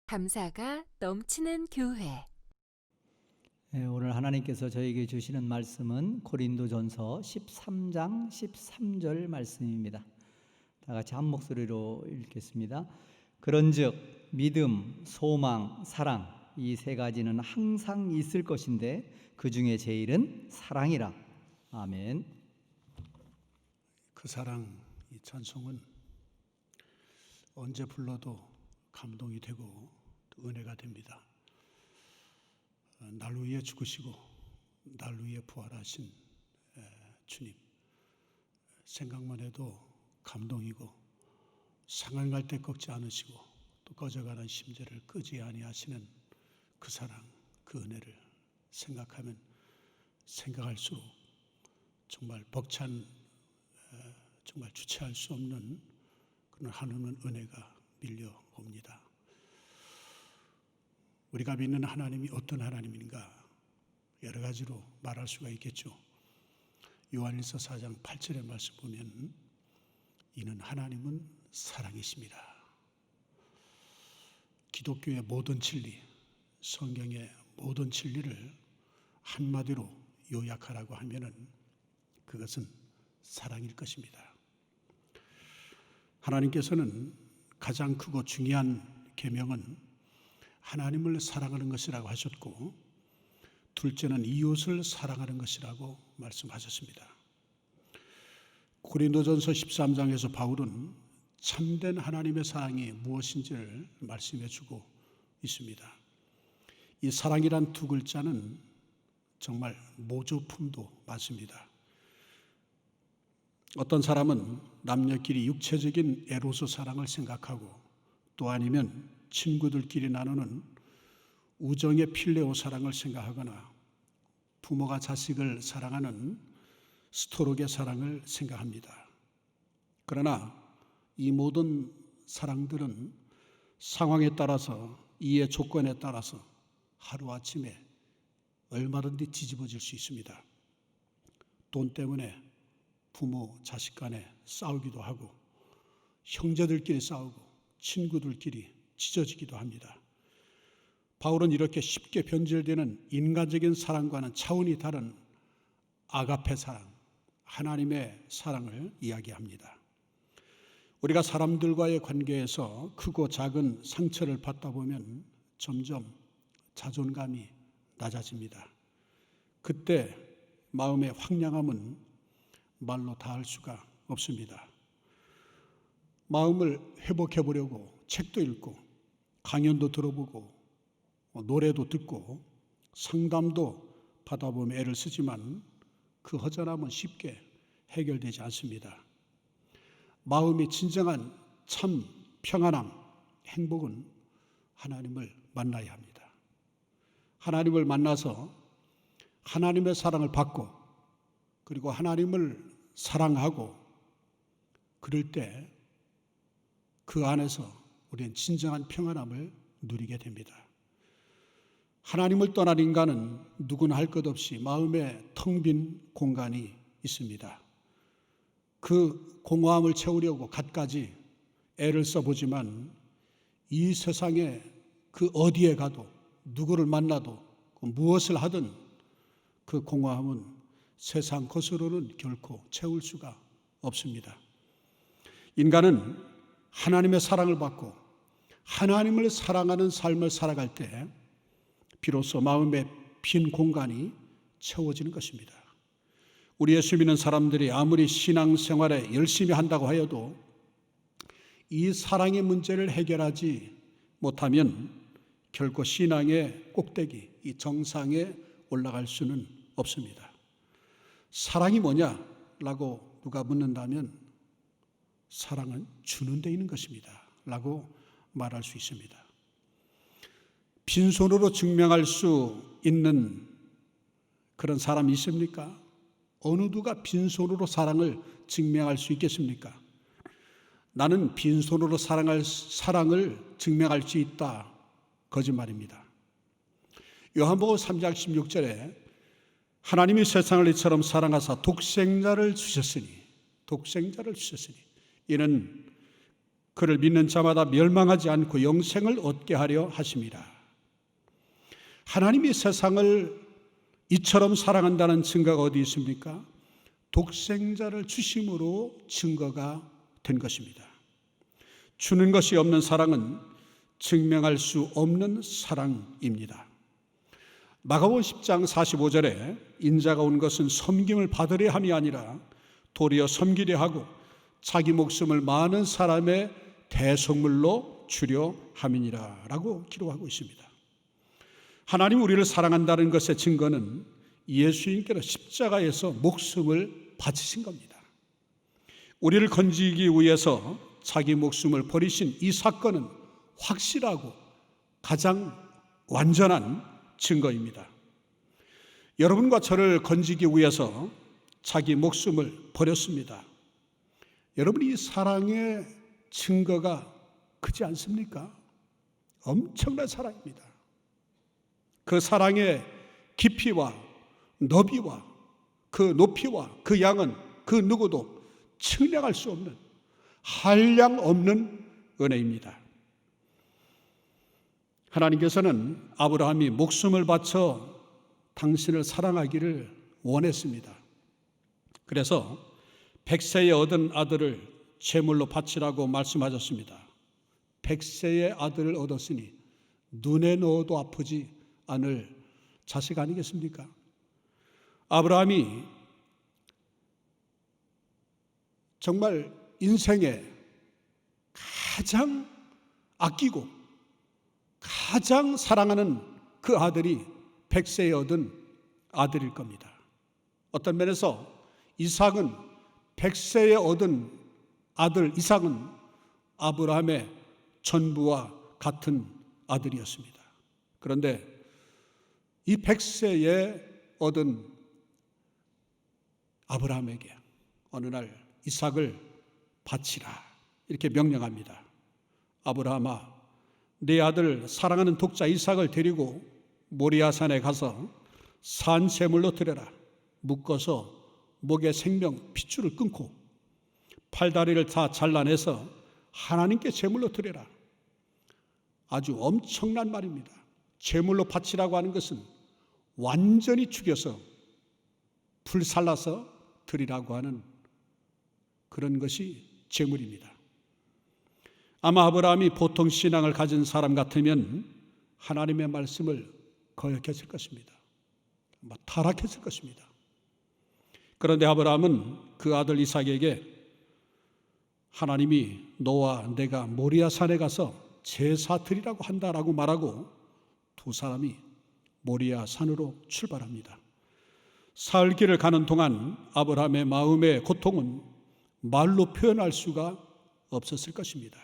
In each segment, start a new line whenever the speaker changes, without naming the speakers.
감사가 넘치는 교회.
오늘 하나님께서 저에게 주시는 말씀은 고린도전서 13장 13절 말씀입니다. 다 같이 한 목소리로 읽겠습니다. 그런즉 믿음, 소망, 사랑 이 세 가지는 항상 있을 것인데 그 중에 제일은 사랑이라. 아멘.
그 사랑, 이 찬송은 언제 불러도 감동이 되고 또 은혜가 됩니다. 날 위해 죽으시고 날 위해 부활하신 주님, 생각만 해도 감동이고 상한 갈 때 꺾지 않으시고 또 꺼져가는 심지를 끄지 아니하시는 그 사랑, 그 은혜를 생각하면 생각할수록 정말 벅찬, 정말 주체할 수 없는 그런 한없는 은혜가 밀려옵니다. 우리가 믿는 하나님이 어떤 하나님인가 여러 가지로 말할 수가 있겠죠. 요한일서 4장 8절의 말씀 보면 이는 하나님은 사랑이십니다. 기독교의 모든 진리, 성경의 모든 진리를 한마디로 요약하라고 하면은 그것은 사랑일 것입니다. 하나님께서는 가장 크고 중요한 계명은 하나님을 사랑하는 것이라고 하셨고, 둘째는 이웃을 사랑하는 것이라고 말씀하셨습니다. 고린도전서 13장에서 바울은 참된 하나님의 사랑이 무엇인지를 말씀해 주고 있습니다. 이 사랑이란 두 글자는 정말 모조품도 많습니다. 어떤 사람은 남녀끼리 육체적인 에로스 사랑을 생각하고, 또 아니면 친구들끼리 나누는 우정의 필레오 사랑을 생각하거나 부모가 자식을 사랑하는 스토록의 사랑을 생각합니다. 그러나 이 모든 사랑들은 상황에 따라서, 이해 조건에 따라서 하루아침에 얼마든지 뒤집어질 수 있습니다. 돈 때문에 부모, 자식 간에 싸우기도 하고, 형제들끼리 싸우고, 친구들끼리 찢어지기도 합니다. 바울은 이렇게 쉽게 변질되는 인간적인 사랑과는 차원이 다른 아가페 사랑, 하나님의 사랑을 이야기합니다. 우리가 사람들과의 관계에서 크고 작은 상처를 받다 보면 점점 자존감이 낮아집니다. 그때 마음의 황량함은 말로 다할 수가 없습니다. 마음을 회복해 보려고 책도 읽고 강연도 들어보고 노래도 듣고 상담도 받아보며 애를 쓰지만 그 허전함은 쉽게 해결되지 않습니다. 마음이 진정한 참 평안함, 행복은 하나님을 만나야 합니다. 하나님을 만나서 하나님의 사랑을 받고, 그리고 하나님을 사랑하고, 그럴 때 그 안에서 우리는 진정한 평안함을 누리게 됩니다. 하나님을 떠난 인간은 누구나 할 것 없이 마음에 텅 빈 공간이 있습니다. 그 공허함을 채우려고 갖가지 애를 써보지만 이 세상에 그 어디에 가도, 누구를 만나도, 무엇을 하든 그 공허함은 세상 것으로는 결코 채울 수가 없습니다. 인간은 하나님의 사랑을 받고 하나님을 사랑하는 삶을 살아갈 때 비로소 마음의 빈 공간이 채워지는 것입니다. 우리 예수 믿는 사람들이 아무리 신앙생활에 열심히 한다고 하여도 이 사랑의 문제를 해결하지 못하면 결코 신앙의 꼭대기, 이 정상에 올라갈 수는 없습니다. 사랑이 뭐냐라고 누가 묻는다면 사랑은 주는 데 있는 것입니다 라고 말할 수 있습니다. 빈손으로 증명할 수 있는 그런 사람이 있습니까? 어느 누가 빈손으로 사랑을 증명할 수 있겠습니까? 나는 빈손으로 사랑을 증명할 수 있다. 거짓말입니다. 요한복음 3장 16절에 하나님이 세상을 이처럼 사랑하사 독생자를 주셨으니 이는 그를 믿는 자마다 멸망하지 않고 영생을 얻게 하려 하심이라. 하나님이 세상을 이처럼 사랑한다는 증거가 어디 있습니까? 독생자를 주심으로 증거가 된 것입니다. 주는 것이 없는 사랑은 증명할 수 없는 사랑입니다. 마가복음 10장 45절에 인자가 온 것은 섬김을 받으려 함이 아니라 도리어 섬기려 하고 자기 목숨을 많은 사람의 대속물로 주려 함이니라 라고 기록하고 있습니다. 하나님 우리를 사랑한다는 것의 증거는 예수님께서 십자가에서 목숨을 바치신 겁니다. 우리를 건지기 위해서 자기 목숨을 버리신 이 사건은 확실하고 가장 완전한 증거입니다. 여러분과 저를 건지기 위해서 자기 목숨을 버렸습니다. 여러분, 이 사랑의 증거가 크지 않습니까? 엄청난 사랑입니다. 그 사랑의 깊이와 너비와 그 높이와 그 양은 그 누구도 측량할 수 없는 한량 없는 은혜입니다. 하나님께서는 아브라함이 목숨을 바쳐 당신을 사랑하기를 원했습니다. 그래서 100세에 얻은 아들을 제물로 바치라고 말씀하셨습니다. 100세의 아들을 얻었으니 눈에 넣어도 아프지 않을 자식 아니겠습니까? 아브라함이 정말 인생에 가장 아끼고 가장 사랑하는 그 아들이 100세에 얻은 아들일 겁니다. 어떤 면에서 이삭은 100세에 얻은 아들 이삭은 아브라함의 전부와 같은 아들이었습니다. 그런데 이 100세에 얻은 아브라함에게 어느 날 이삭을 바치라 이렇게 명령합니다. 아브라함아, 네 아들 사랑하는 독자 이삭을 데리고 모리아산에 가서 산 제물로 드려라. 묶어서 목에 생명 핏줄을 끊고 팔다리를 다 잘라내서 하나님께 제물로 드려라. 아주 엄청난 말입니다. 제물로 바치라고 하는 것은 완전히 죽여서 불살라서 드리라고 하는 그런 것이 제물입니다. 아마 아브라함이 보통 신앙을 가진 사람 같으면 하나님의 말씀을 거역했을 것입니다. 타락했을 것입니다. 그런데 아브라함은 그 아들 이삭에게 하나님이 너와 내가 모리아산에 가서 제사 드리라고 한다라고 말하고 두 사람이 모리아산으로 출발합니다. 사흘길을 가는 동안 아브라함의 마음의 고통은 말로 표현할 수가 없었을 것입니다.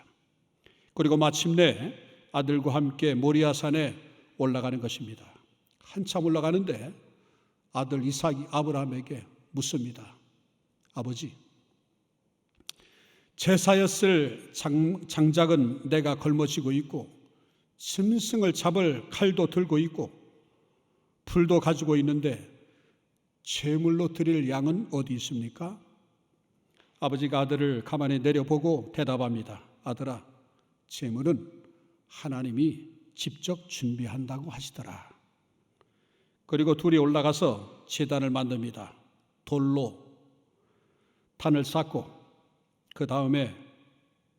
그리고 마침내 아들과 함께 모리아산에 올라가는 것입니다. 한참 올라가는데 아들 이삭이 아브라함에게 묻습니다. 아버지, 제사였을 장작은 내가 걸머쥐고 있고 짐승을 잡을 칼도 들고 있고 불도 가지고 있는데 제물로 드릴 양은 어디 있습니까? 아버지가 아들을 가만히 내려보고 대답합니다. 아들아, 제물은 하나님이 직접 준비한다고 하시더라. 그리고 둘이 올라가서 제단을 만듭니다. 돌로 단을 쌓고 그 다음에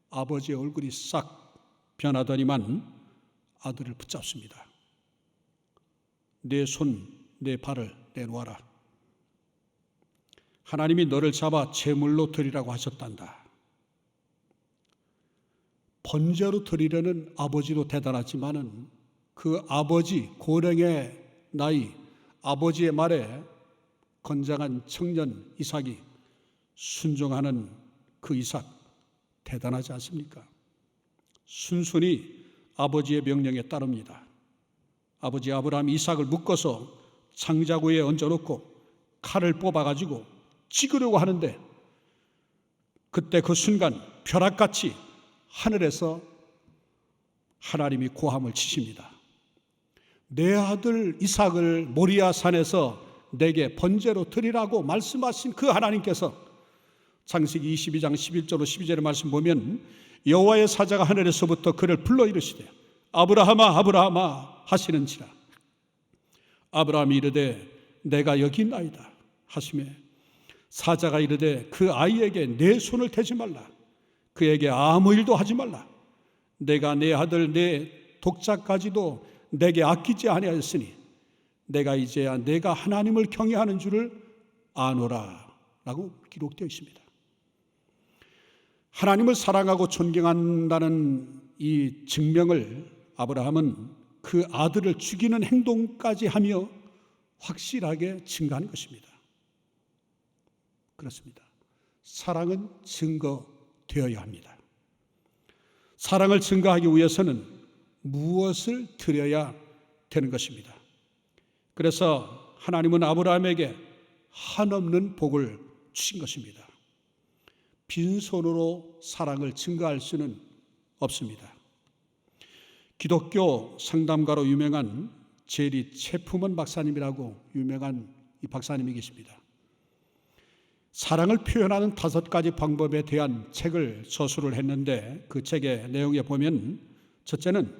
아버지의 얼굴이 싹 변하더니만 아들을 붙잡습니다. 내 손, 내 발을 내놓아라. 하나님이 너를 잡아 제물로 드리라고 하셨단다. 번제로 드리려는 아버지도 대단하지만은 그 아버지 고령의 나이 아버지의 말에 건장한 청년 이삭이 순종하는 그 이삭 대단하지 않습니까? 순순히 아버지의 명령에 따릅니다. 아버지 아브라함이 이삭을 묶어서 장자구에 얹어놓고 칼을 뽑아가지고 찍으려고 하는데 그때 그 순간 벼락같이 하늘에서 하나님이 고함을 치십니다. 내 아들 이삭을 모리아 산에서 내게 번제로 드리라고 말씀하신 그 하나님께서 창세기 22장 11절로 12절의 말씀 보면 여호와의 사자가 하늘에서부터 그를 불러 이르시되 아브라함아 아브라함아 하시는지라. 아브라함이 이르되 내가 여기 있나이다 하시매 사자가 이르되 그 아이에게 내 손을 대지 말라. 그에게 아무 일도 하지 말라. 내가 내 아들 내 독자까지도 내게 아끼지 아니하였으니 내가 이제야 내가 하나님을 경외하는 줄을 아노라 라고 기록되어 있습니다. 하나님을 사랑하고 존경한다는 이 증명을 아브라함은 그 아들을 죽이는 행동까지 하며 확실하게 증거하는 것입니다. 그렇습니다. 사랑은 증거되어야 합니다. 사랑을 증거하기 위해서는 무엇을 드려야 되는 것입니다. 그래서 하나님은 아브라함에게 한없는 복을 주신 것입니다. 빈손으로 사랑을 증거할 수는 없습니다. 기독교 상담가로 유명한 제리 체프먼 박사님이라고 유명한 이 박사님이 계십니다. 사랑을 표현하는 5가지 방법에 대한 책을 서술을 했는데 그 책의 내용에 보면 첫째는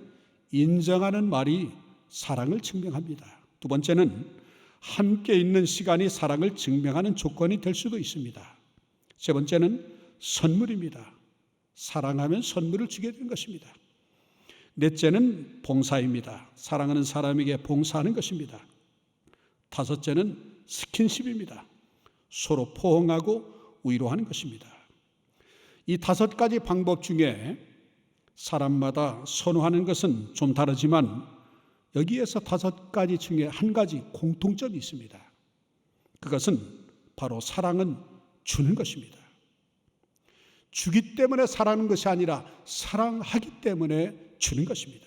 인정하는 말이 사랑을 증명합니다. 두 번째는 함께 있는 시간이 사랑을 증명하는 조건이 될 수도 있습니다. 세 번째는 선물입니다. 사랑하면 선물을 주게 되는 것입니다. 넷째는 봉사입니다. 사랑하는 사람에게 봉사하는 것입니다. 다섯째는 스킨십입니다. 서로 포옹하고 위로하는 것입니다. 이 5가지 방법 중에 사람마다 선호하는 것은 좀 다르지만 여기에서 5가지 중에 한 가지 공통점이 있습니다. 그것은 바로 사랑은 주는 것입니다. 주기 때문에 사랑하는 것이 아니라 사랑하기 때문에 주는 것입니다.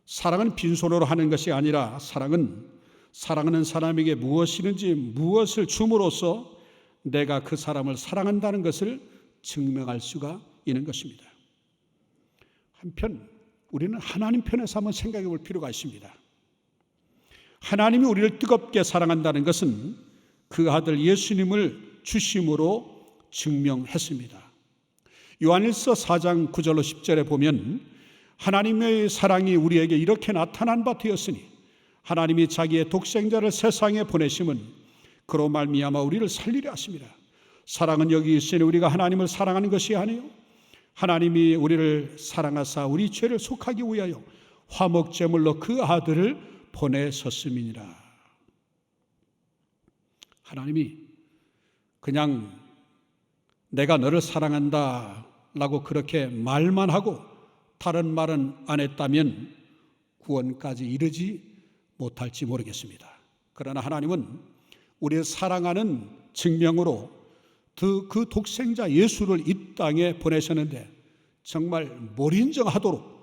사랑은 빈손으로 하는 것이 아니라 사랑은 사랑하는 사람에게 무엇이든지 무엇을 줌으로써 내가 그 사람을 사랑한다는 것을 증명할 수가 있는 것입니다. 한편 우리는 하나님 편에서 한번 생각해 볼 필요가 있습니다. 하나님이 우리를 뜨겁게 사랑한다는 것은 그 아들 예수님을 주심으로 증명했습니다. 요한일서 4장 9절로 10절에 보면 하나님의 사랑이 우리에게 이렇게 나타난 바 되었으니 하나님이 자기의 독생자를 세상에 보내심은 그로 말미암아 우리를 살리려 하심이라. 사랑은 여기 있으니 우리가 하나님을 사랑하는 것이 아니요 하나님이 우리를 사랑하사 우리 죄를 속하기 위하여 화목제물로 그 아들을 보내셨음이니라. 하나님이 그냥 내가 너를 사랑한다 라고 그렇게 말만 하고 다른 말은 안 했다면 구원까지 이르지 못할지 모르겠습니다. 그러나 하나님은 우리를 사랑하는 증명으로 그 독생자 예수를 이 땅에 보내셨는데 정말 몰인정하도록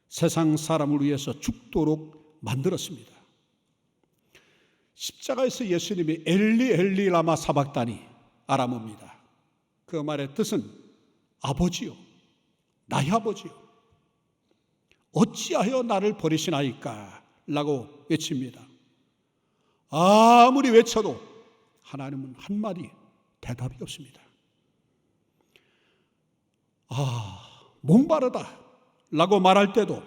세상 사람을 위해서 죽도록 만들었습니다. 십자가에서 예수님이 엘리 엘리 라마 사박다니 아람어입니다. 그 말의 뜻은 아버지요, 나의 아버지요, 어찌하여 나를 버리시나이까 라고 외칩니다. 아무리 외쳐도 하나님은 한마디 대답이 없습니다. 목마르다 라고 말할 때도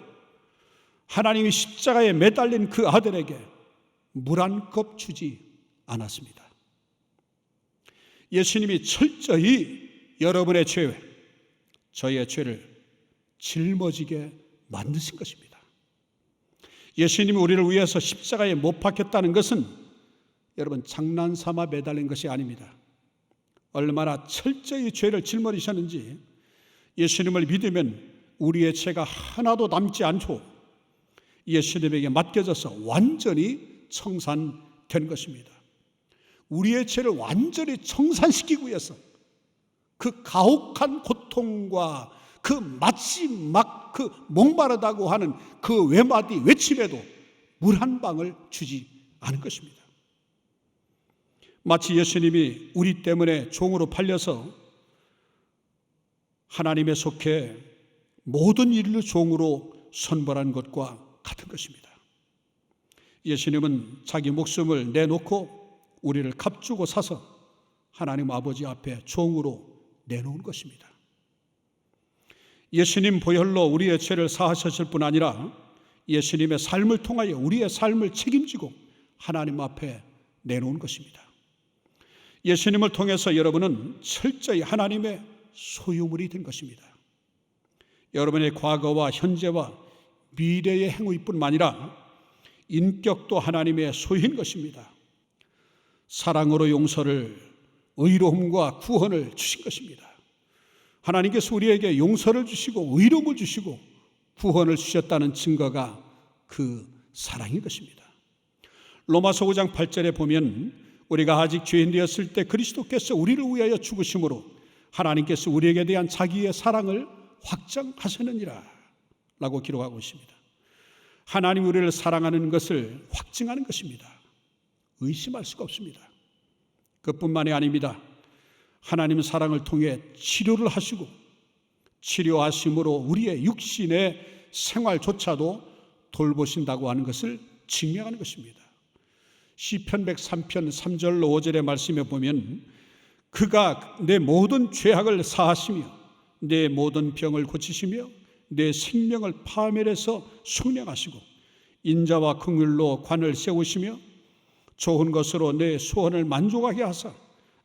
하나님이 십자가에 매달린 그 아들에게 물 한 컵 주지 않았습니다. 예수님이 철저히 여러분의 죄, 저의 죄를 짊어지게 만드신 것입니다. 예수님이 우리를 위해서 십자가에 못 박혔다는 것은 여러분 장난삼아 매달린 것이 아닙니다. 얼마나 철저히 죄를 짊어지셨는지 예수님을 믿으면 우리의 죄가 하나도 남지 않고 예수님에게 맡겨져서 완전히 청산된 것입니다. 우리의 죄를 완전히 청산시키기 위해서 그 가혹한 고통과 그 마치 막 그 목마르다고 하는 그 외마디 외침에도 물 한 방울 주지 않은 것입니다. 마치 예수님이 우리 때문에 종으로 팔려서 하나님에 속해 모든 일을 종으로 선벌한 것과 같은 것입니다. 예수님은 자기 목숨을 내놓고 우리를 값주고 사서 하나님 아버지 앞에 종으로 내놓은 것입니다. 예수님 보혈로 우리의 죄를 사하셨을 뿐 아니라 예수님의 삶을 통하여 우리의 삶을 책임지고 하나님 앞에 내놓은 것입니다. 예수님을 통해서 여러분은 철저히 하나님의 소유물이 된 것입니다. 여러분의 과거와 현재와 미래의 행위뿐만 아니라 인격도 하나님의 소유인 것입니다. 사랑으로 용서를, 의로움과 구원을 주신 것입니다. 하나님께서 우리에게 용서를 주시고 의로움을 주시고 구원을 주셨다는 증거가 그 사랑인 것입니다. 로마서 5장 8절에 보면 우리가 아직 죄인 되었을 때 그리스도께서 우리를 위하여 죽으심으로 하나님께서 우리에게 대한 자기의 사랑을 확증하셨느니라 라고 기록하고 있습니다. 하나님 우리를 사랑하는 것을 확증하는 것입니다. 의심할 수가 없습니다. 그뿐만이 아닙니다. 하나님 사랑을 통해 치료를 하시고 치료하심으로 우리의 육신의 생활조차도 돌보신다고 하는 것을 증명하는 것입니다. 시편 103편 3절로 5절의 말씀에 보면 그가 내 모든 죄악을 사하시며 내 모든 병을 고치시며 내 생명을 파멸해서 숙량하시고 인자와 긍휼로 관을 세우시며 좋은 것으로 내 소원을 만족하게 하사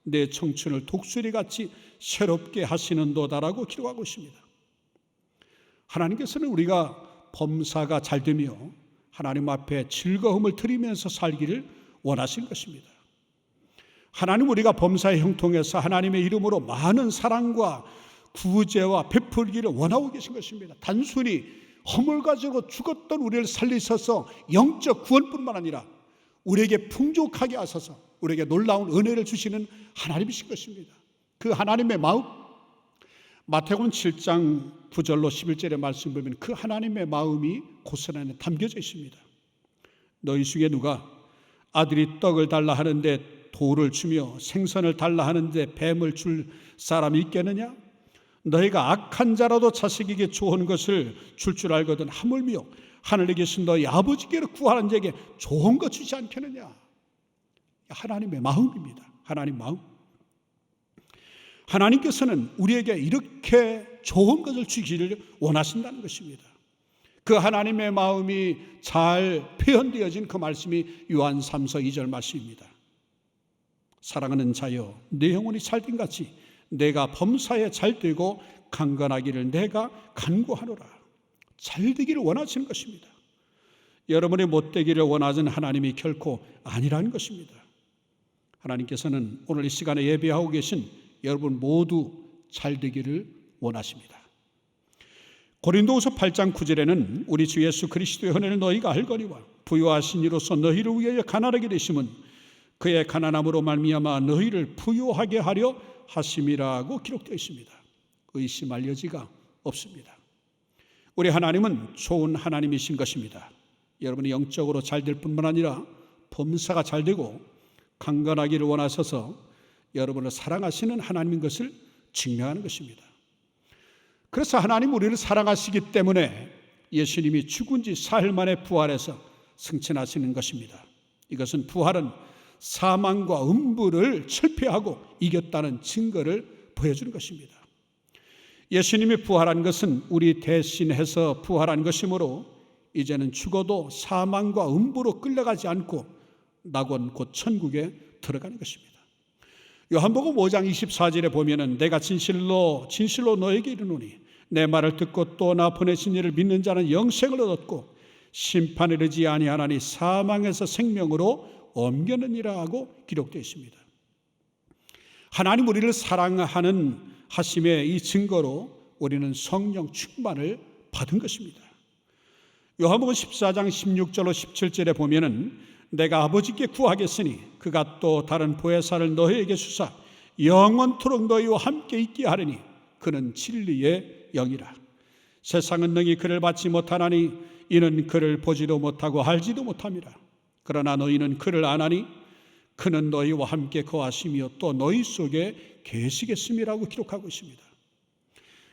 내 청춘을 독수리같이 새롭게 하시는도다라고 기록하고 있습니다. 하나님께서는 우리가 범사가 잘되며 하나님 앞에 즐거움을 드리면서 살기를 원하신 것입니다. 하나님 우리가 범사의 형통해서 하나님의 이름으로 많은 사랑과 구제와 베풀기를 원하고 계신 것입니다. 단순히 허물 가지고 죽었던 우리를 살리셔서 영적 구원뿐만 아니라 우리에게 풍족하게 하셔서 우리에게 놀라운 은혜를 주시는 하나님이신 것입니다. 그 하나님의 마음, 마태복음 7장 9절로 11절의 말씀 보면 그 하나님의 마음이 고슬 안에 담겨져 있습니다. 너희 중에 누가 아들이 떡을 달라 하는데 돌을 주며 생선을 달라 하는데 뱀을 줄 사람이 있겠느냐? 너희가 악한 자라도 자식에게 좋은 것을 줄 알거든 하물며 하늘에 계신 너희 아버지께로 구하는 자에게 좋은 것 주지 않겠느냐? 하나님의 마음입니다. 하나님 마음. 하나님께서는 우리에게 이렇게 좋은 것을 주기를 원하신다는 것입니다. 그 하나님의 마음이 잘 표현되어진 그 말씀이 요한 3서 2절 말씀입니다. 사랑하는 자여 내 영혼이 잘된 같이 내가 범사에 잘되고 강건하기를 내가 간구하노라. 잘되기를 원하시는 것입니다. 여러분이 못되기를 원하는 하나님이 결코 아니라는 것입니다. 하나님께서는 오늘 이 시간에 예배하고 계신 여러분 모두 잘되기를 원하십니다. 고린도후서 8장 9절에는 우리 주 예수 그리스도의 은혜를 너희가 알거니와 부요하신 이로써 너희를 위하여 가난하게 되심은 그의 가난함으로 말미암아 너희를 부요하게 하려 하심이라고 기록되어 있습니다. 의심할 여지가 없습니다. 우리 하나님은 좋은 하나님이신 것입니다. 여러분이 영적으로 잘될 뿐만 아니라 범사가 잘되고 강건하기를 원하셔서 여러분을 사랑하시는 하나님인 것을 증명하는 것입니다. 그래서 하나님 우리를 사랑하시기 때문에 예수님이 죽은 지 사흘 만에 부활해서 승천하시는 것입니다. 이것은 부활은 사망과 음부를 철폐하고 이겼다는 증거를 보여주는 것입니다. 예수님이 부활한 것은 우리 대신해서 부활한 것이므로 이제는 죽어도 사망과 음부로 끌려가지 않고 낙원 곧 천국에 들어가는 것입니다. 요한복음 5장 24절에 보면은 내가 진실로 너에게 이르노니 내 말을 듣고 또 나 보내신 이를 믿는 자는 영생을 얻었고 심판에 이르지 아니하나니 사망에서 생명으로 옮겼느니라 하고 기록되어 있습니다. 하나님 우리를 사랑하는 하심의 이 증거로 우리는 성령 충만을 받은 것입니다. 요한복음 14장 16절로 17절에 보면은 내가 아버지께 구하겠으니 그가 또 다른 보혜사를 너희에게 주사 영원토록 너희와 함께 있게 하리니 그는 진리의 영이라. 세상은 능히 그를 받지 못하나니 이는 그를 보지도 못하고 알지도 못함이라. 그러나 너희는 그를 아나니 그는 너희와 함께 거하시며 또 너희 속에 계시겠음이라고 기록하고 있습니다.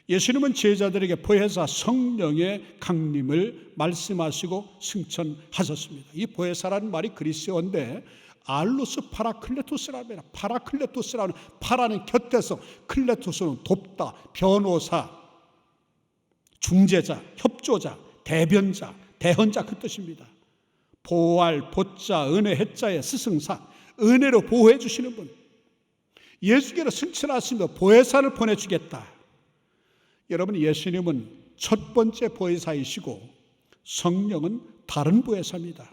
예수님은 제자들에게 보혜사 성령의 강림을 말씀하시고 승천하셨습니다. 이 보혜사라는 말이 그리스어인데 알로스 파라클레토스라면, 파라클레토스라는 파라는 곁에서, 클레토스는 돕다, 변호사, 중재자, 협조자, 대변자, 대헌자 그 뜻입니다. 보호할 보자, 은혜 해자의 스승사, 은혜로 보호해 주시는 분. 예수께로 승천하시며 보혜사를 보내주겠다. 여러분, 예수님은 첫 번째 보혜사이시고 성령은 다른 보혜사입니다.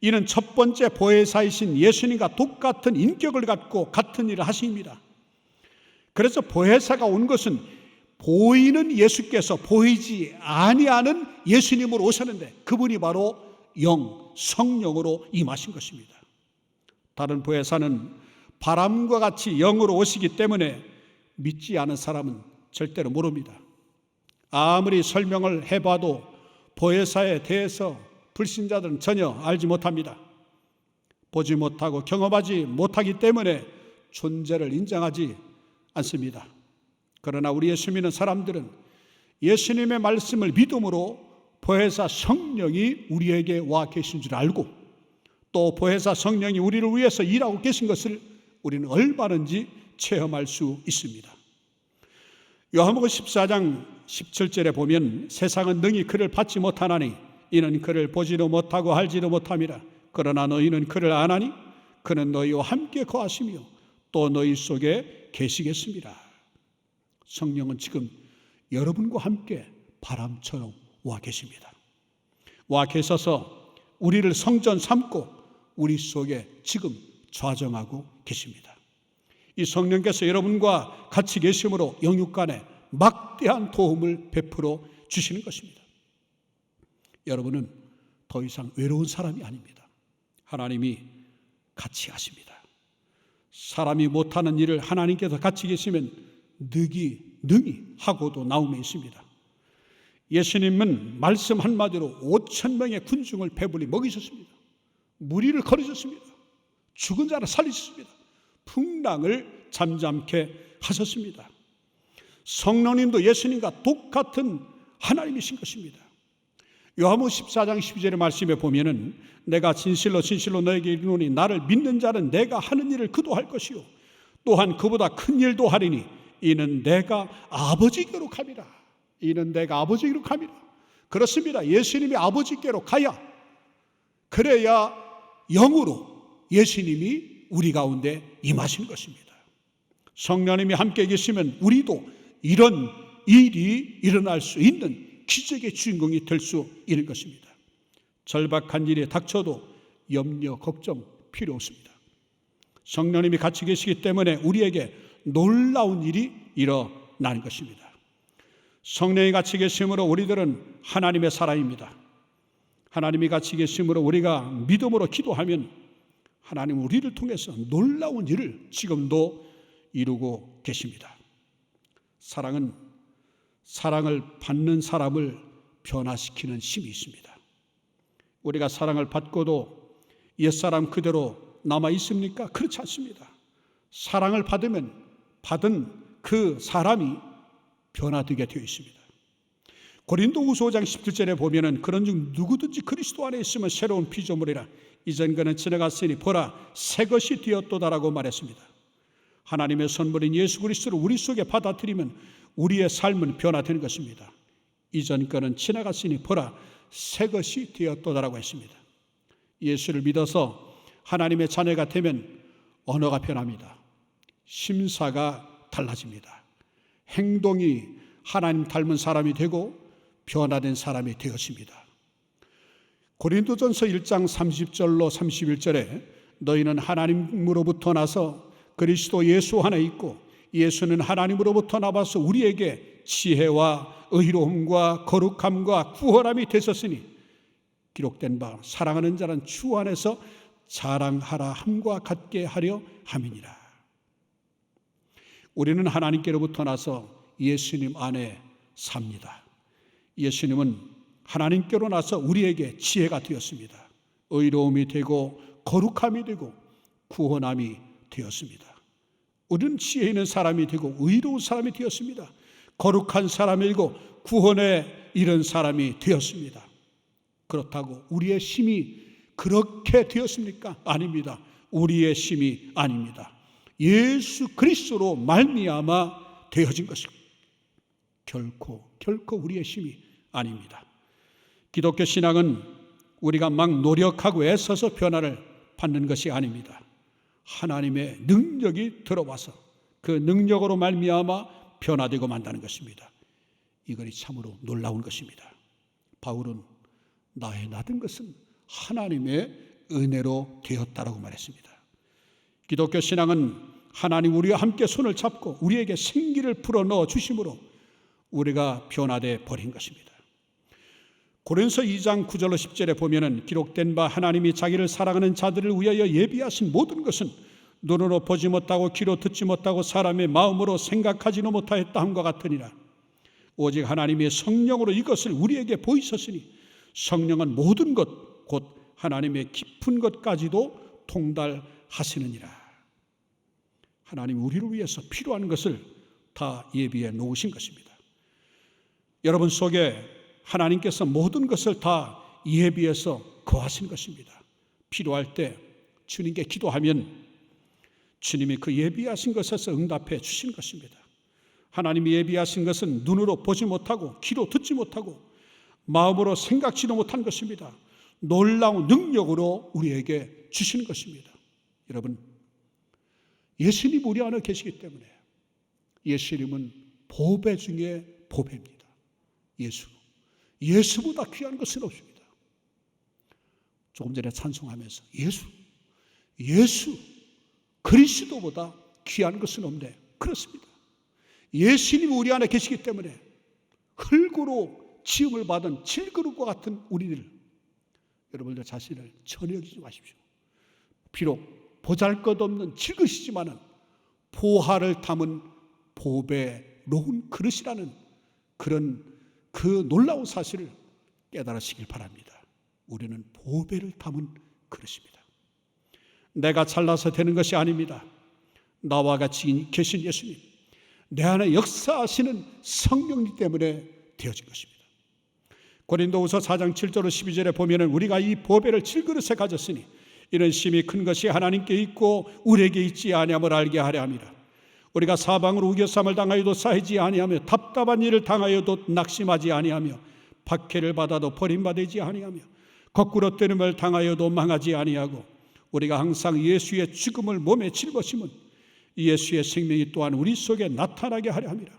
이는 첫 번째 보혜사이신 예수님과 똑같은 인격을 갖고 같은 일을 하십니다. 그래서 보혜사가 온 것은 보이는 예수께서 보이지 아니하는 예수님으로 오셨는데, 그분이 바로 영, 성령으로 임하신 것입니다. 다른 보혜사는 바람과 같이 영으로 오시기 때문에 믿지 않은 사람은 절대로 모릅니다. 아무리 설명을 해봐도 보혜사에 대해서 불신자들은 전혀 알지 못합니다. 보지 못하고 경험하지 못하기 때문에 존재를 인정하지 않습니다. 그러나 우리 예수 믿는 사람들은 예수님의 말씀을 믿음으로 보혜사 성령이 우리에게 와 계신 줄 알고, 또 보혜사 성령이 우리를 위해서 일하고 계신 것을 우리는 얼마든지 체험할 수 있습니다. 요한복음 14장 17절에 보면 세상은 능히 그를 받지 못하나니 이는 그를 보지도 못하고 알지도 못함이라. 그러나 너희는 그를 아나니 그는 너희와 함께 거하시며 또 너희 속에 계시겠습니다. 성령은 지금 여러분과 함께 바람처럼 와 계십니다. 와 계셔서 우리를 성전 삼고 우리 속에 지금 좌정하고 계십니다. 이 성령께서 여러분과 같이 계심으로 영육간에 막대한 도움을 베풀어 주시는 것입니다. 여러분은 더 이상 외로운 사람이 아닙니다. 하나님이 같이 하십니다. 사람이 못하는 일을 하나님께서 같이 계시면 능히 하고도 나옴에 있습니다. 예수님은 말씀 한마디로 5,000명의 군중을 배불리 먹이셨습니다. 무리를 거르셨습니다. 죽은 자를 살리셨습니다. 풍랑을 잠잠케 하셨습니다. 성령님도 예수님과 똑같은 하나님이신 것입니다. 요한복음 14장 12절의 말씀에 보면은 내가 진실로 진실로 너에게 이르노니 나를 믿는 자는 내가 하는 일을 그도 할 것이요 또한 그보다 큰 일도 하리니 이는 내가 아버지께로 감이라. 이는 내가 아버지께로 감이라. 그렇습니다. 예수님이 아버지께로 가야, 그래야 영으로 예수님이 우리 가운데 임하시는 것입니다. 성령님이 함께 계시면 우리도 이런 일이 일어날 수 있는 기적의 주인공이 될 수 있는 것입니다. 절박한 일이 닥쳐도 염려, 걱정 필요 없습니다. 성령님이 같이 계시기 때문에 우리에게 놀라운 일이 일어나는 것입니다. 성령이 같이 계심으로 우리들은 하나님의 사람입니다. 하나님이 같이 계심으로 우리가 믿음으로 기도하면 하나님은 우리를 통해서 놀라운 일을 지금도 이루고 계십니다. 사랑은 사랑을 받는 사람을 변화시키는 힘이 있습니다. 우리가 사랑을 받고도 옛사람 그대로 남아 있습니까? 그렇지 않습니다. 사랑을 받으면 받은 그 사람이 변화되게 되어 있습니다. 고린도후서 5장 17절에 보면은 그런즉 누구든지 그리스도 안에 있으면 새로운 피조물이라 이전 것은 지나갔으니 보라 새 것이 되었도다라고 말했습니다. 하나님의 선물인 예수 그리스도를 우리 속에 받아들이면 우리의 삶은 변화되는 것입니다. 이전 것은 지나갔으니 보라 새 것이 되었도다라고 했습니다. 예수를 믿어서 하나님의 자녀가 되면 언어가 변합니다. 심사가 달라집니다. 행동이 하나님 닮은 사람이 되고 변화된 사람이 되었습니다. 고린도전서 1장 30절로 31절에 너희는 하나님으로부터 나서 그리스도 예수 안에 있고 예수는 하나님으로부터 나와서 우리에게 지혜와 의로움과 거룩함과 구원함이 되셨으니 기록된 바 사랑하는 자는 주 안에서 자랑하라 함과 같게 하려 함이니라. 우리는 하나님께로부터 나서 예수님 안에 삽니다. 예수님은 하나님께로 나서 우리에게 지혜가 되었습니다. 의로움이 되고 거룩함이 되고 구원함이 되었습니다. 우리는 지혜 있는 사람이 되고 의로운 사람이 되었습니다. 거룩한 사람이 되고 구원에 이른 사람이 되었습니다. 그렇다고 우리의 힘이 그렇게 되었습니까? 아닙니다. 우리의 힘이 아닙니다. 예수 그리스도로 말미암아 되어진 것입니다. 결코 우리의 힘이 아닙니다. 기독교 신앙은 우리가 막 노력하고 애써서 변화를 받는 것이 아닙니다. 하나님의 능력이 들어와서 그 능력으로 말미암아 변화되고 만다는 것입니다. 이것이 참으로 놀라운 것입니다. 바울은 나의 나된 것은 하나님의 은혜로 되었다라고 말했습니다. 기독교 신앙은 하나님 우리와 함께 손을 잡고 우리에게 생기를 불어넣어 주심으로 우리가 변화되어 버린 것입니다. 고린서 2장 9절로 10절에 보면은 기록된 바 하나님이 자기를 사랑하는 자들을 위하여 예비하신 모든 것은 눈으로 보지 못하고 귀로 듣지 못하고 사람의 마음으로 생각하지도 못하였다 함과 같으니라. 오직 하나님의 성령으로 이것을 우리에게 보이셨으니 성령은 모든 것 곧 하나님의 깊은 것까지도 통달하시느니라. 하나님 우리를 위해서 필요한 것을 다 예비해 놓으신 것입니다. 여러분 속에 하나님께서 모든 것을 다 예비해서 거하신 것입니다. 필요할 때 주님께 기도하면 주님이 그 예비하신 것에서 응답해 주신 것입니다. 하나님이 예비하신 것은 눈으로 보지 못하고 귀로 듣지 못하고 마음으로 생각지도 못한 것입니다. 놀라운 능력으로 우리에게 주시는 것입니다. 여러분, 예수님 우리 안에 계시기 때문에 예수님은 보배 중에 보배입니다. 예수보다 귀한 것은 없습니다. 조금 전에 찬송하면서 예수 그리스도보다 귀한 것은 없네. 그렇습니다. 예수님이 우리 안에 계시기 때문에 흙으로 지음을 받은 질그릇과 같은 우리들, 여러분들 자신을 전혀 여기지 마십시오. 비록 보잘것없는 질그릇이지만은 보화를 담은 보배로운 그릇이라는 그런 그 놀라운 사실을 깨달으시길 바랍니다. 우리는 보배를 담은 그릇입니다. 내가 잘나서 되는 것이 아닙니다. 나와 같이 계신 예수님, 내 안에 역사하시는 성령님 때문에 되어진 것입니다. 고린도후서 4장 7절로 12절에 보면은 우리가 이 보배를 질그릇에 가졌으니 이런 심히 큰 것이 하나님께 있고 우리에게 있지 아니함을 알게 하려 함이라. 우리가 사방으로 우겨쌈을 당하여도 쌓이지 아니하며 답답한 일을 당하여도 낙심하지 아니하며 박해를 받아도 버림받지 아니하며 거꾸로 때림을 당하여도 망하지 아니하고 우리가 항상 예수의 죽음을 몸에 짊어심은 예수의 생명이 또한 우리 속에 나타나게 하려 함이라.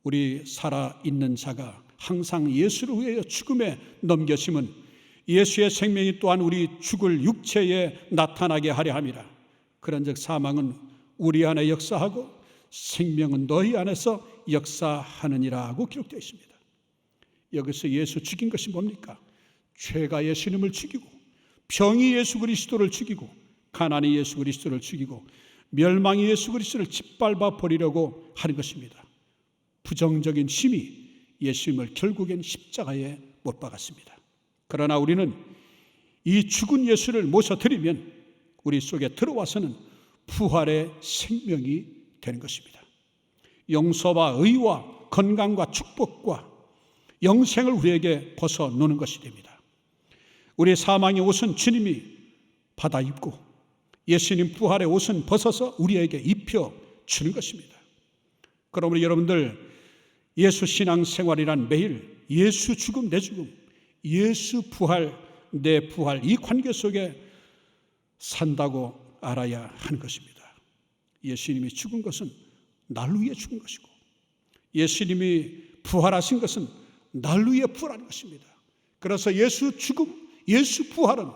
우리 살아있는 자가 항상 예수를 위하여 죽음에 넘겨심은 예수의 생명이 또한 우리 죽을 육체에 나타나게 하려 함이라. 그런즉 사망은 우리 안에 역사하고 생명은 너희 안에서 역사하느니라고 기록되어 있습니다. 여기서 예수 죽인 것이 뭡니까? 죄가 예수님을 죽이고 병이 예수 그리스도를 죽이고 가난이 예수 그리스도를 죽이고 멸망이 예수 그리스도를 짓밟아 버리려고 하는 것입니다. 부정적인 힘이 예수님을 결국엔 십자가에 못 박았습니다. 그러나 우리는 이 죽은 예수를 모셔드리면 우리 속에 들어와서는 부활의 생명이 되는 것입니다. 용서와 의와 건강과 축복과 영생을 우리에게 벗어놓는 것이 됩니다. 우리 사망의 옷은 주님이 받아 입고 예수님 부활의 옷은 벗어서 우리에게 입혀주는 것입니다. 그러므로 여러분들 예수 신앙 생활이란 매일 예수 죽음 내 죽음, 예수 부활 내 부활, 이 관계 속에 산다고 알아야 하는 것입니다. 예수님이 죽은 것은 날 위해 죽은 것이고 예수님이 부활하신 것은 날 위해 부활한 것입니다. 그래서 예수 죽음, 예수 부활은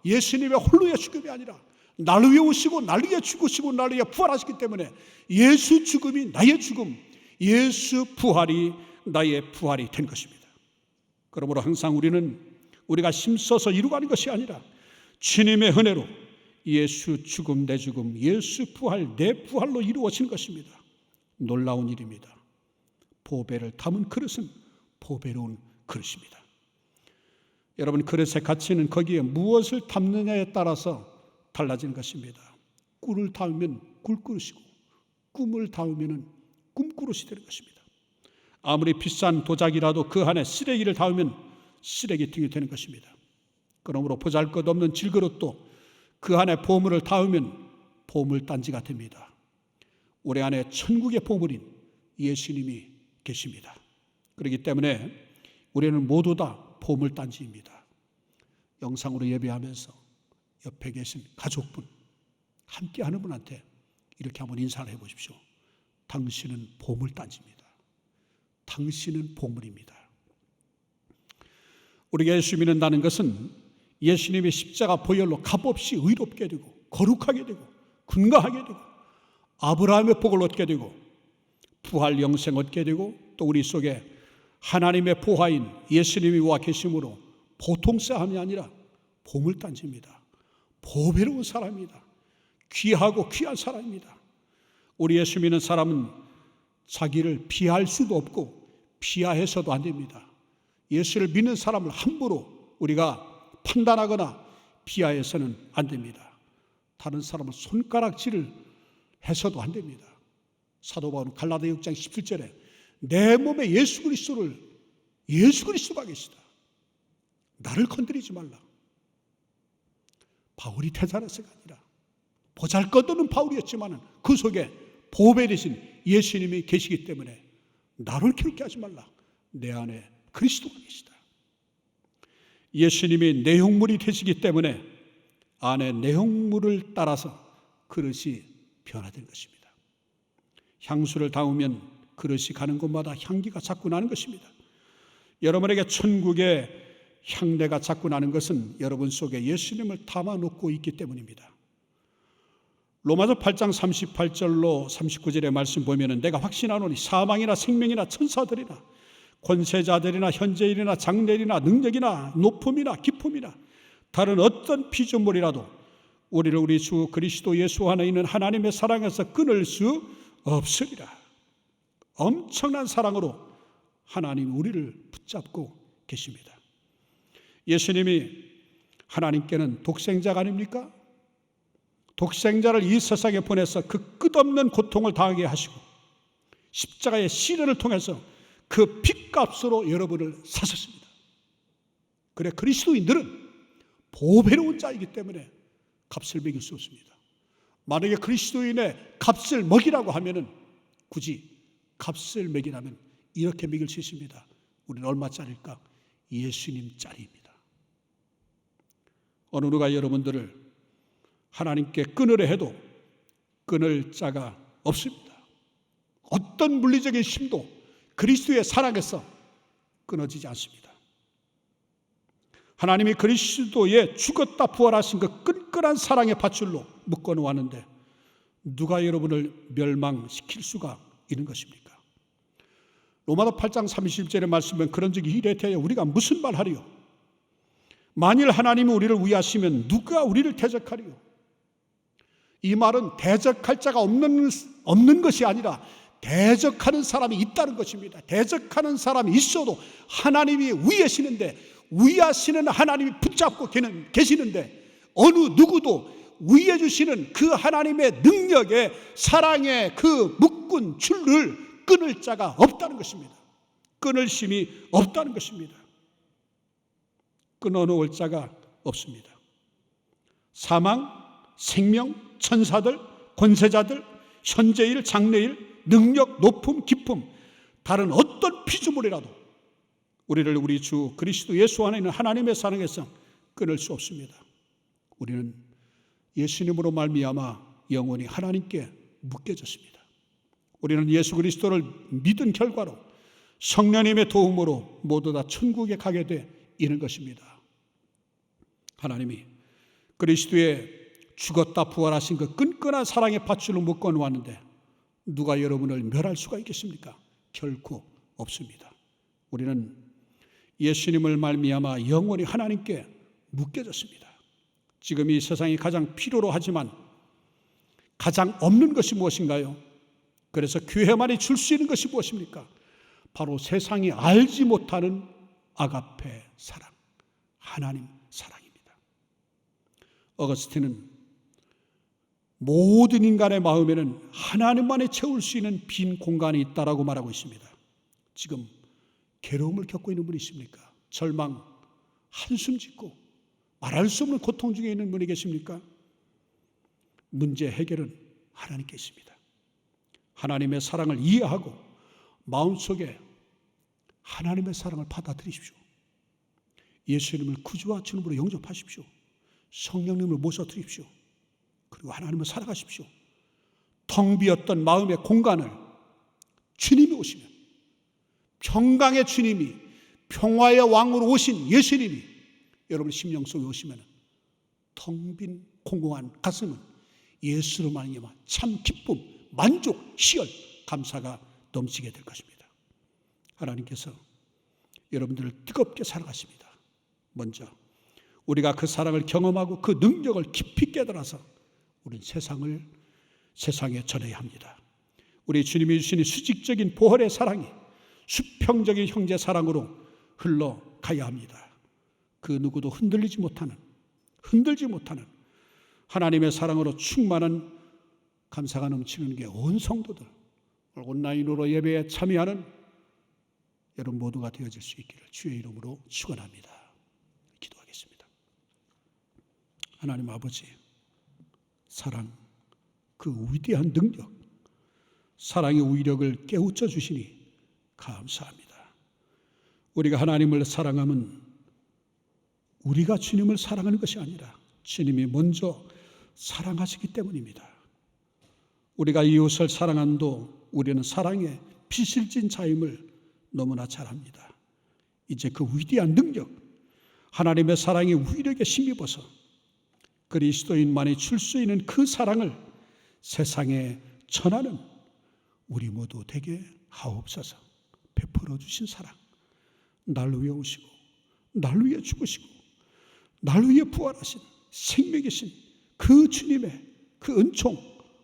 예수님의 홀로의 죽음이 아니라 날 위해 오시고 날 위해 죽으시고 날 위해 부활하시기 때문에 예수 죽음이 나의 죽음, 예수 부활이 나의 부활이 된 것입니다. 그러므로 항상 우리는 우리가 힘써서 이루어가는 것이 아니라 주님의 은혜로 예수 죽음 내 죽음, 예수 부활 내 부활로 이루어진 것입니다. 놀라운 일입니다. 보배를 담은 그릇은 보배로운 그릇입니다. 여러분, 그릇의 가치는 거기에 무엇을 담느냐에 따라서 달라지는 것입니다. 꿀을 담으면 꿀그릇이고 꿈을 담으면 꿈그릇이 되는 것입니다. 아무리 비싼 도자기라도 그 안에 쓰레기를 담으면 쓰레기통이 되는 것입니다. 그러므로 보잘것없는 질그릇도 그 안에 보물을 닿으면 보물단지가 됩니다. 우리 안에 천국의 보물인 예수님이 계십니다. 그렇기 때문에 우리는 모두 다 보물단지입니다. 영상으로 예배하면서 옆에 계신 가족분, 함께하는 분한테 이렇게 한번 인사를 해보십시오. 당신은 보물단지입니다. 당신은 보물입니다. 우리가 예수 믿는다는 것은 예수님의 십자가 보혈로 값없이 의롭게 되고 거룩하게 되고 군가하게 되고 아브라함의 복을 얻게 되고 부활 영생 얻게 되고 또 우리 속에 하나님의 보화인 예수님이 와 계심으로 보통 사람이 아니라 보물단지입니다. 보배로운 사람입니다. 귀하고 귀한 사람입니다. 우리 예수 믿는 사람은 자기를 비하할 수도 없고 비하해서도 안 됩니다. 예수를 믿는 사람을 함부로 우리가 판단하거나 비하해서는 안 됩니다. 다른 사람을 손가락질을 해서도 안 됩니다. 사도 바울은 갈라디아 6장 17절에 내 몸에 예수 그리스도가 계시다. 나를 건드리지 말라. 바울이 대단해서가 아니라 보잘것없는 바울이었지만 그 속에 보배 되신 예수님이 계시기 때문에 나를 괴롭게 하지 말라. 내 안에 그리스도가 계시다. 예수님이 내용물이 되시기 때문에 안에 내용물을 따라서 그릇이 변화된 것입니다. 향수를 담으면 그릇이 가는 곳마다 향기가 자꾸 나는 것입니다. 여러분에게 천국의 향내가 자꾸 나는 것은 여러분 속에 예수님을 담아놓고 있기 때문입니다. 로마서 8장 38절로 39절의 말씀 보면은 내가 확신하노니 사망이나 생명이나 천사들이나 권세자들이나 현재일이나 장래일이나 능력이나 높음이나 깊음이나 다른 어떤 피조물이라도 우리를 우리 주 그리스도 예수 안에 있는 하나님의 사랑에서 끊을 수 없으리라. 엄청난 사랑으로 하나님이 우리를 붙잡고 계십니다. 예수님이 하나님께는 독생자가 아닙니까? 독생자를 이 세상에 보내서 그 끝없는 고통을 당하게 하시고 십자가의 시련을 통해서 그 핏값으로 여러분을 사셨습니다. 그래 그리스도인들은 보배로운 자이기 때문에 값을 매길 수 없습니다. 만약에 그리스도인의 값을 먹이라고 하면은 굳이 값을 매기라면 이렇게 매길 수 있습니다. 우리는 얼마짜리일까? 예수님짜리입니다. 어느 누가 여러분들을 하나님께 끊으려 해도 끊을 자가 없습니다. 어떤 물리적인 힘도 그리스도의 사랑에서 끊어지지 않습니다. 하나님이 그리스도의 죽었다 부활하신 그 끈끈한 사랑의 밧줄로 묶어 놓았는데 누가 여러분을 멸망시킬 수가 있는 것입니까? 로마서 8장 30절의 말씀은 그런즉 이래 대하여 우리가 무슨 말하리요? 만일 하나님이 우리를 위하시면 누가 우리를 대적하리요? 이 말은 대적할 자가 없는 것이 아니라 대적하는 사람이 있다는 것입니다. 대적하는 사람이 있어도 하나님이 위하시는 하나님이 붙잡고 계시는데 어느 누구도 위해 주시는 그 하나님의 능력에 사랑의 그 묶은 줄을 끊을 자가 없다는 것입니다. 끊을 힘이 없다는 것입니다. 끊어놓을 자가 없습니다. 사망, 생명, 천사들, 권세자들, 현재일, 장래일, 능력, 높음, 깊음, 다른 어떤 피조물이라도 우리를 우리 주 그리스도 예수 안에 있는 하나님의 사랑에서 끊을 수 없습니다. 우리는 예수님으로 말미암아 영원히 하나님께 묶여졌습니다. 우리는 예수 그리스도를 믿은 결과로 성령님의 도움으로 모두 다 천국에 가게 돼 있는 것입니다. 하나님이 그리스도의 죽었다 부활하신 그 끈끈한 사랑의 밧줄로 묶어 놓았는데 누가 여러분을 멸할 수가 있겠습니까? 결코 없습니다. 우리는 예수님을 말미암아 영원히 하나님께 묶여졌습니다. 지금 이 세상이 가장 필요로 하지만 가장 없는 것이 무엇인가요? 그래서 교회만이 줄 수 있는 것이 무엇입니까? 바로 세상이 알지 못하는 아가페 사랑, 하나님 사랑입니다. 어거스틴은 모든 인간의 마음에는 하나님만이 채울 수 있는 빈 공간이 있다라고 말하고 있습니다. 지금 괴로움을 겪고 있는 분이 있습니까? 절망, 한숨 짓고 말할 수 없는 고통 중에 있는 분이 계십니까? 문제 해결은 하나님께 있습니다. 하나님의 사랑을 이해하고 마음속에 하나님의 사랑을 받아들이십시오. 예수님을 구주와 주님으로 영접하십시오. 성령님을 모셔드립시오. 그리고 하나님을 살아가십시오. 텅 비었던 마음의 공간을 주님이 오시면, 평강의 주님이, 평화의 왕으로 오신 예수님이 여러분 심령 속에 오시면 텅 빈 공공한 가슴은 예수로 말미암아 참 기쁨, 만족, 희열, 감사가 넘치게 될 것입니다. 하나님께서 여러분들을 뜨겁게 사랑하십니다. 먼저 우리가 그 사랑을 경험하고 그 능력을 깊이 깨달아서 우리는 세상에 전해야 합니다. 우리 주님이 주시는 수직적인 보혈의 사랑이 수평적인 형제 사랑으로 흘러가야 합니다. 그 누구도 흔들리지 못하는 하나님의 사랑으로 충만한 감사가 넘치는 게 온 성도들, 온라인으로 예배에 참여하는 여러분 모두가 되어질 수 있기를 주의 이름으로 축원합니다. 기도하겠습니다. 하나님 아버지, 사랑, 그 위대한 능력, 사랑의 위력을 깨우쳐 주시니 감사합니다. 우리가 하나님을 사랑하면 우리가 주님을 사랑하는 것이 아니라 주님이 먼저 사랑하시기 때문입니다. 우리가 이웃을 사랑함도 우리는 사랑의 비실진 자임을 너무나 잘 압니다. 이제 그 위대한 능력, 하나님의 사랑의 위력에 힘입어서 그리스도인만이 줄 수 있는 그 사랑을 세상에 전하는 우리 모두 되게 하옵소서. 베풀어 주신 사랑, 날 위해 오시고 날 위해 죽으시고 날 위해 부활하신 생명이신 그 주님의 그 은총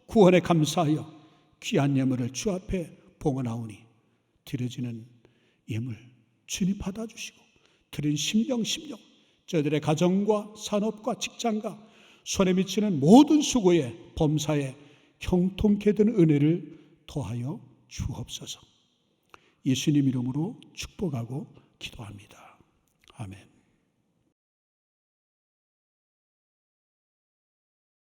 구원에 감사하여 귀한 예물을 주 앞에 봉헌하오니 드려지는 예물 주님 받아주시고 드린 심령 저희들의 가정과 산업과 직장과 손에 미치는 모든 수고에 범사에 형통케 되는 은혜를 더하여 주옵소서. 예수님 이름으로 축복하고 기도합니다.